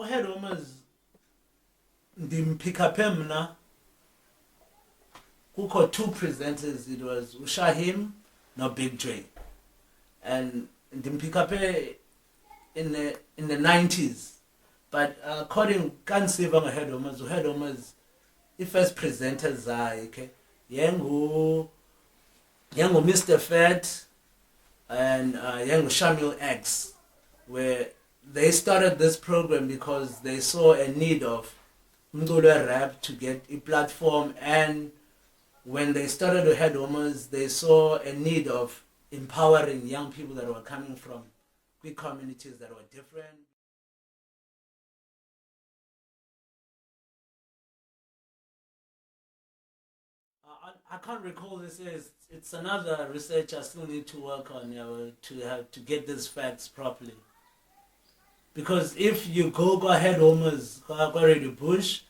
Ohead Omers ndimpikaphe mna kukho two presenters. It was Ushahim no Big J, and ndimpikaphe in the 90s. But according kansiva ngohead Omers i-first presenters zakhe yengu Mr. Fat and yengu Shamil X, where they started this program because they saw a need of umculo rap to get a platform, and when they started to head homers, they saw a need of empowering young people that were coming from big communities that were different. I can't recall this is. It's another research I still need to work on, to get these facts properly. Because if you go ahead homers Radio Bush,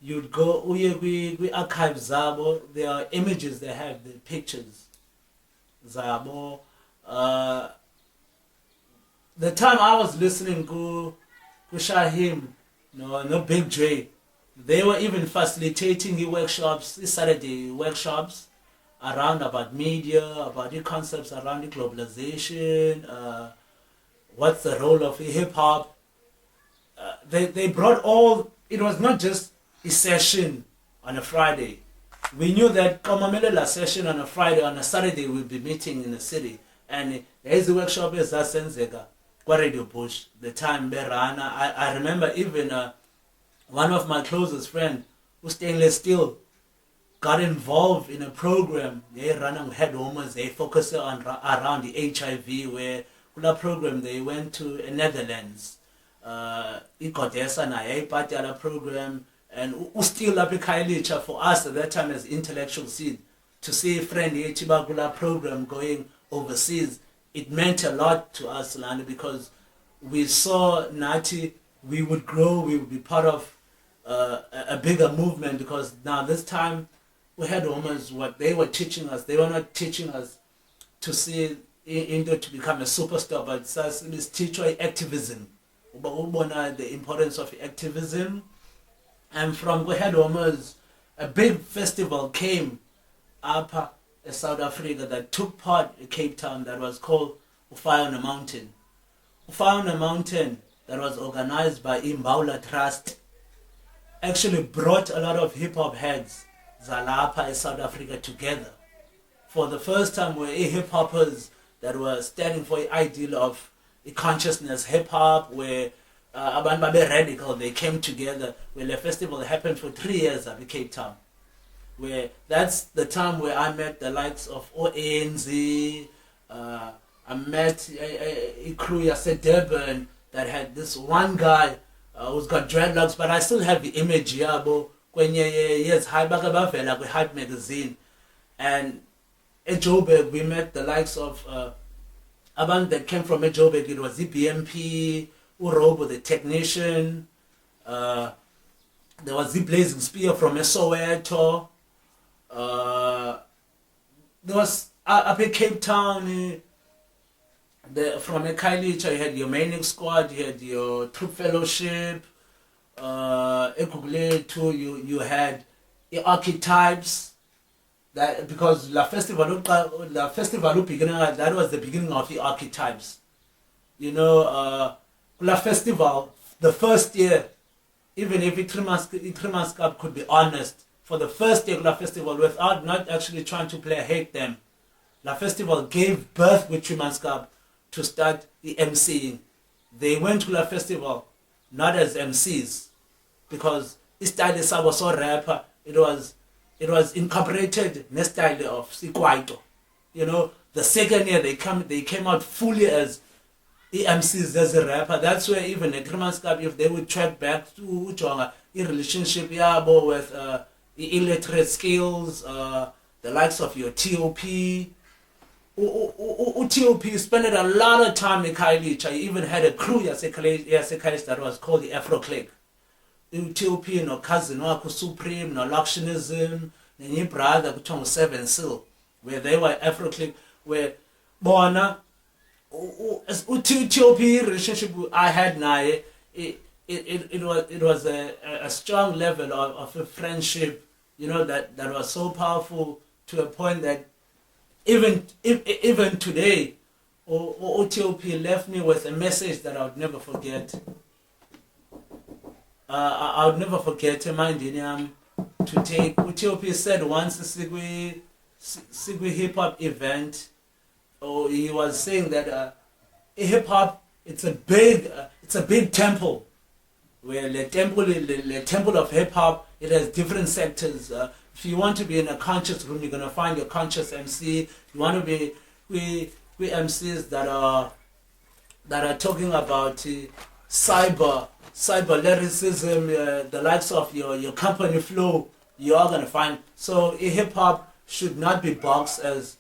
you'd go we archive zabo. There are images they have, the pictures zabo. The time I was listening to Shahim, no Big J, they were even facilitating the workshops, the Saturday workshops around about media, about the concepts around the globalization, what's the role of hip hop. They brought all. It was not just a session on a Friday. We knew that Kamamelela session on a Friday, on a Saturday we'll be meeting in the city, and there's the workshop is Zasenzega, Radio Bush. The time Berana, I remember even one of my closest friends, who stainless steel, got involved in a program. They run head homers. They focus on around the HIV, where that program they went to the Netherlands. Ikodesa na yayiphatha program, and still application for us at that time as intellectual seed to see friend yethu program going overseas. It meant a lot to us, Lana, because we saw Nati, we would grow, we would be part of a bigger movement, because now this time we had almost what they were teaching us. They were not teaching us to see into to become a superstar, but it's teacher activism. The importance of activism. And from we had almost a big festival came up in South Africa that took part in Cape Town that was called Fire on a Mountain. Fire on a Mountain, that was organized by Imbaula Trust, actually brought a lot of hip-hop heads Zalapa in South Africa together. For the first time, were hip-hoppers that were standing for the ideal of a consciousness hip-hop, where Abantu Babe Radical, they came together. Well, the festival happened for 3 years at Cape Town, where that's the time where I met the likes of OANZ. I met a crew at Durban that had this one guy who's got dreadlocks, but I still have the image yabo when yes Hype Hype magazine. And at Joburg we met the likes of Abantu that came from Joburg. It was the BMP, Urobo the technician, there was the Blazing Spear from Soweto, there was up in Cape Town, from a Kailicha, you had your Manic Squad, you had your Troop Fellowship, you had the Archetypes. That because the festival beginning, that was the beginning of the Archetypes. La festival, the first year, even if Trimas Cup could be honest, for the first year of La Festival, without not actually trying to play hate them, La Festival gave birth with Trimas Cup to start the MCing. They went to La Festival not as MCs, because this style was so rapper. It was incorporated in the style of Sikwaito. The second year they came out fully as MCs as a rapper. That's where even a Trimas Cup, if they would track back to Uchonga, in relationship with the illiterate skills, the likes of your TOP. TOP spent a lot of time in Kailicha. He even had a crew that was called the Afro Clique. TOP, no cousin, no Supreme, no Luxionism, no brother, Kuchong 7 Sil, where they were Afro Clique, where Bona, TOP relationship I had now, it was a strong level of a friendship, you know, that was so powerful to a point that even today, OTOP left me with a message that I would never forget. I would never forget Mindinium to take. OTOP said once a Sigwi hip hop event, or he was saying that hip hop it's a big temple where the temple of hip hop, it has different sectors. If you want to be in a conscious room, you're gonna find your conscious MC. You want to be we MCs that are talking about cyber lyricism, the likes of your company flow. You are gonna find. So hip hop should not be boxed as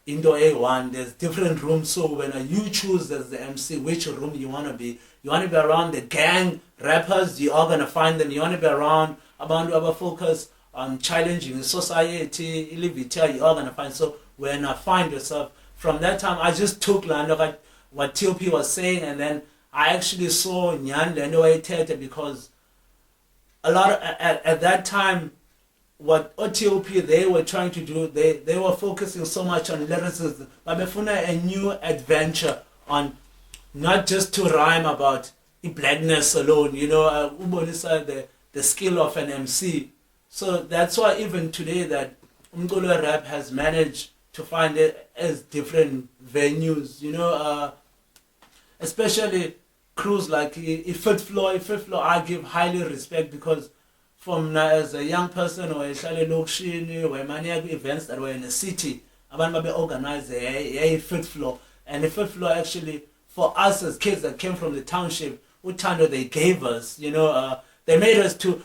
Indo A1. There's different rooms. So when you choose as the MC which room you want to be, you want to be around the gang rappers, you are going to find them. You want to be around our focus on challenging society, you are going to find. So when I find yourself, from that time I just took what TOP was saying, and then I actually saw Nyan Lendo because a lot of, at that time, what OTOP they were trying to do, they were focusing so much on lyricism, but befuna a new adventure on not just to rhyme about blackness alone, you know, the skill of an MC. So that's why even today that Umgolo Rap has managed to find it as different venues, you know, especially crews like Fifth Floor, I give highly respect because from as a young person or a lokshini or many events that were in the city, abantu babe organize a fifth floor, and the fifth floor actually for us as kids that came from the township, Utando they gave us, you know, they made us to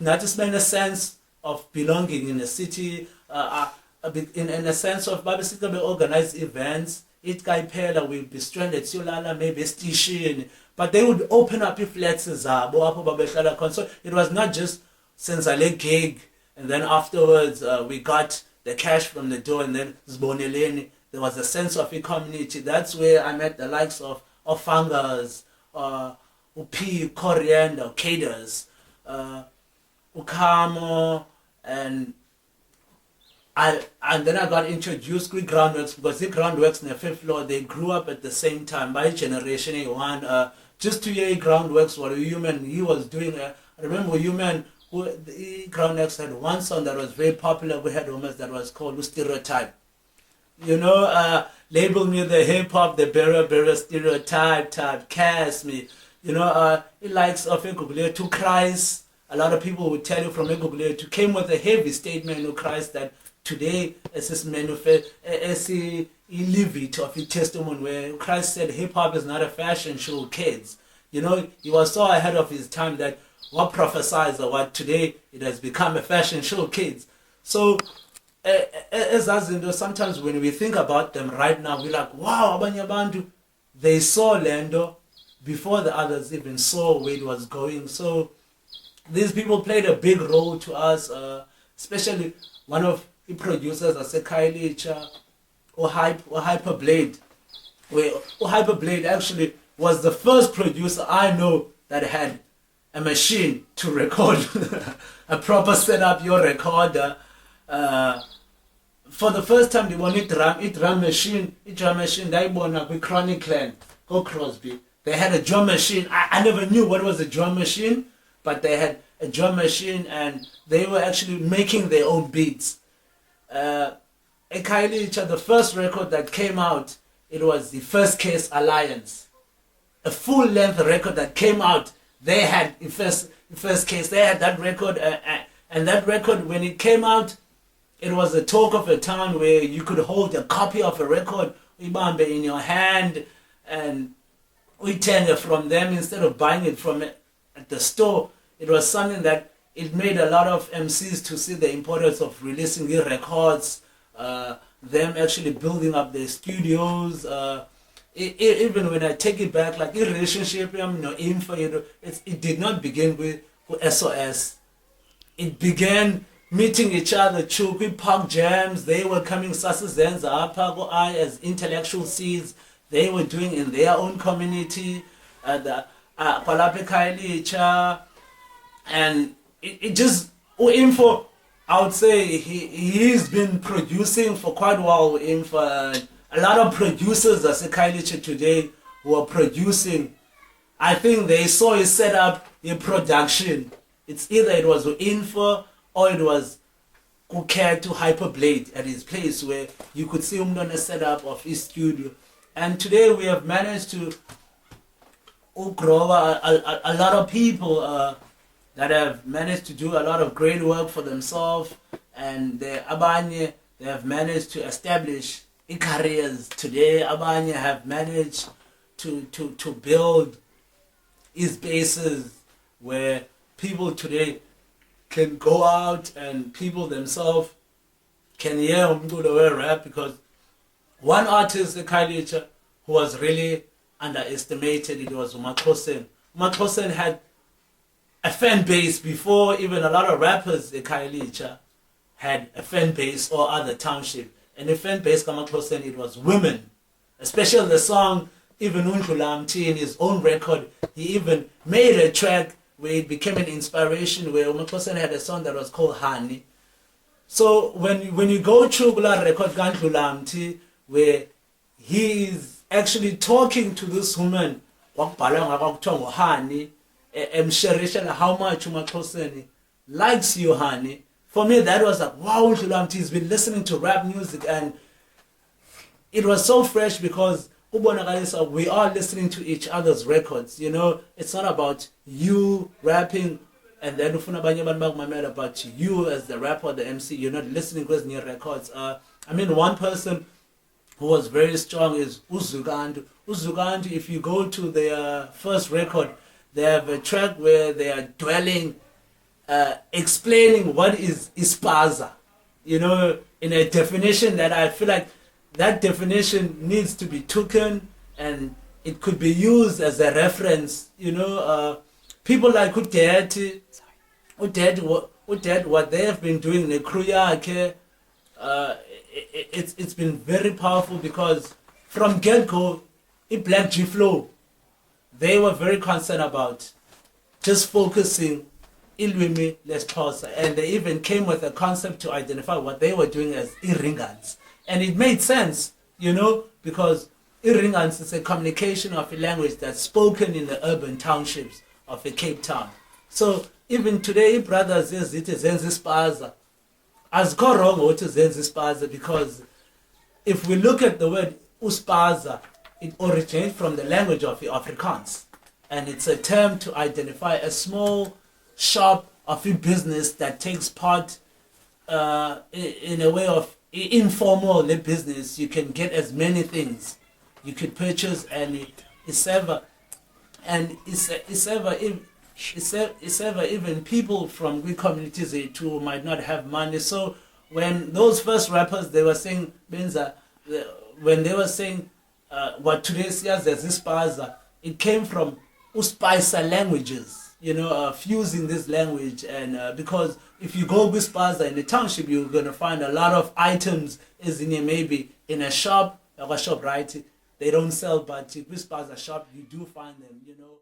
not just in a sense of belonging in the city, in a sense of babesika organized events. It guy pela will be stranded, Siolala maybe station, but they would open up your flats, so it was not just since I late gig, and then afterwards we got the cash from the door, and then Zboneleni, there was a sense of a community. That's where I met the likes of Fungus, Upi, Coriander, Caders, Ukamo, and then I got introduced to Groundworks because the Groundworks in the fifth floor, they grew up at the same time. My generation, A1, just 2 year Groundworks were human. He was doing, I remember human, the Groundworks had one song that was very popular. We had almost that was called Stereotype. You know, label me the hip hop, the bearer stereotype type, cast me. You know, it likes of Google to Christ. A lot of people would tell you from Google to came with a heavy statement of Christ that today, as this manifest, as he live it of his testimony, where Christ said hip hop is not a fashion show, kids. You know, he was so ahead of his time that what prophesies or what today it has become a fashion show, kids. So, as Azindo, sometimes when we think about them right now, we're like, wow, Abanyabandu, they saw Lando before the others even saw where it was going. So, these people played a big role to us, especially one of the producers, I said Kailicha, or Hyperblade. Where Hyperblade actually was the first producer I know that had a machine to record, a proper setup, your recorder. For the first time, they wanted drum machine, they won with Chronic Clan, go Crosby. They had a drum machine. I never knew what was a drum machine, but they had a drum machine and they were actually making their own beats. The first record that came out, it was the First Case Alliance. A full-length record that came out, they had the first Case, they had that record, and that record, when it came out, it was a talk of a town where you could hold a copy of a record in your hand, and we turned it from them instead of buying it from at the store. It was something that it made a lot of MCs to see the importance of releasing the records, them actually building up their studios. Even when I take it back, like the relationship, it did not begin with SOS. It began meeting each other, Chukwi Park Jams. They were coming, Sasazenza, Apago I, as intellectual seeds. They were doing in their own community. kwalapha ekhaya, and it just info. I would say he's been producing for quite a while. Info, a lot of producers as a Kailicha today who are producing. I think they saw his setup in production. It's either it was info or it was Kuker to Hyperblade at his place where you could see him on a setup of his studio. And today we have managed to grow a lot of people that have managed to do a lot of great work for themselves, and they have managed to establish careers. Today abanye have managed to build these bases where people today can go out and people themselves can hear umculo rap, because one artist eKhayelitsha who was really underestimated, it was uMaxhosen. uMaxhosen had a fan base before even a lot of rappers eKhayelitsha had a fan base or other township. And the fan base kaMaxhosen, it was women. Especially the song, even Undlulamthi in his own record, he even made a track where it became an inspiration, where uMaxhosen had a song that was called Honey. So when you go through that record kaNdlulamthi, where he is actually talking to this woman, Honey, how much uMaxhosen likes you, Honey. For me, that was like, wow, he's been listening to rap music, and it was so fresh because we are listening to each other's records. You know, it's not about you rapping and then about you as the rapper or the MC. You're not listening to new records. I mean, one person who was very strong is uZugandu. uZugandu, if you go to their first record, they have a track where they are dwelling, explaining what is ispaza, you know, in a definition that I feel like that definition needs to be taken and it could be used as a reference. You know, people like Udeti, what they have been doing in the crew, it's been very powerful, because from get-go, in Black G Flow, they were very concerned about just focusing ilwimi lesixhosa, and they even came with a concept to identify what they were doing as iringans. And it made sense, you know, because iringans is a communication of a language that's spoken in the urban townships of a Cape Town. So even today, brothers, it is Zenzi azikho wrong ukuthi zenze ispaza, because if we look at the word uspaza, it originates from the language of the Afrikaans, and it's a term to identify a small shop of a business that takes part in a way of informal business. You can get as many things you could purchase, and it's ever even people from good communities too might not have money. So when those first rappers, they were saying Benza, when they were saying what today sees as ispaza, it came from uspicer languages, you know, fusing this language. And because if you go with Spaza in the township, you're going to find a lot of items is in here, maybe in a shop, like a shop, right? They don't sell, but with Spaza shop, you do find them, you know.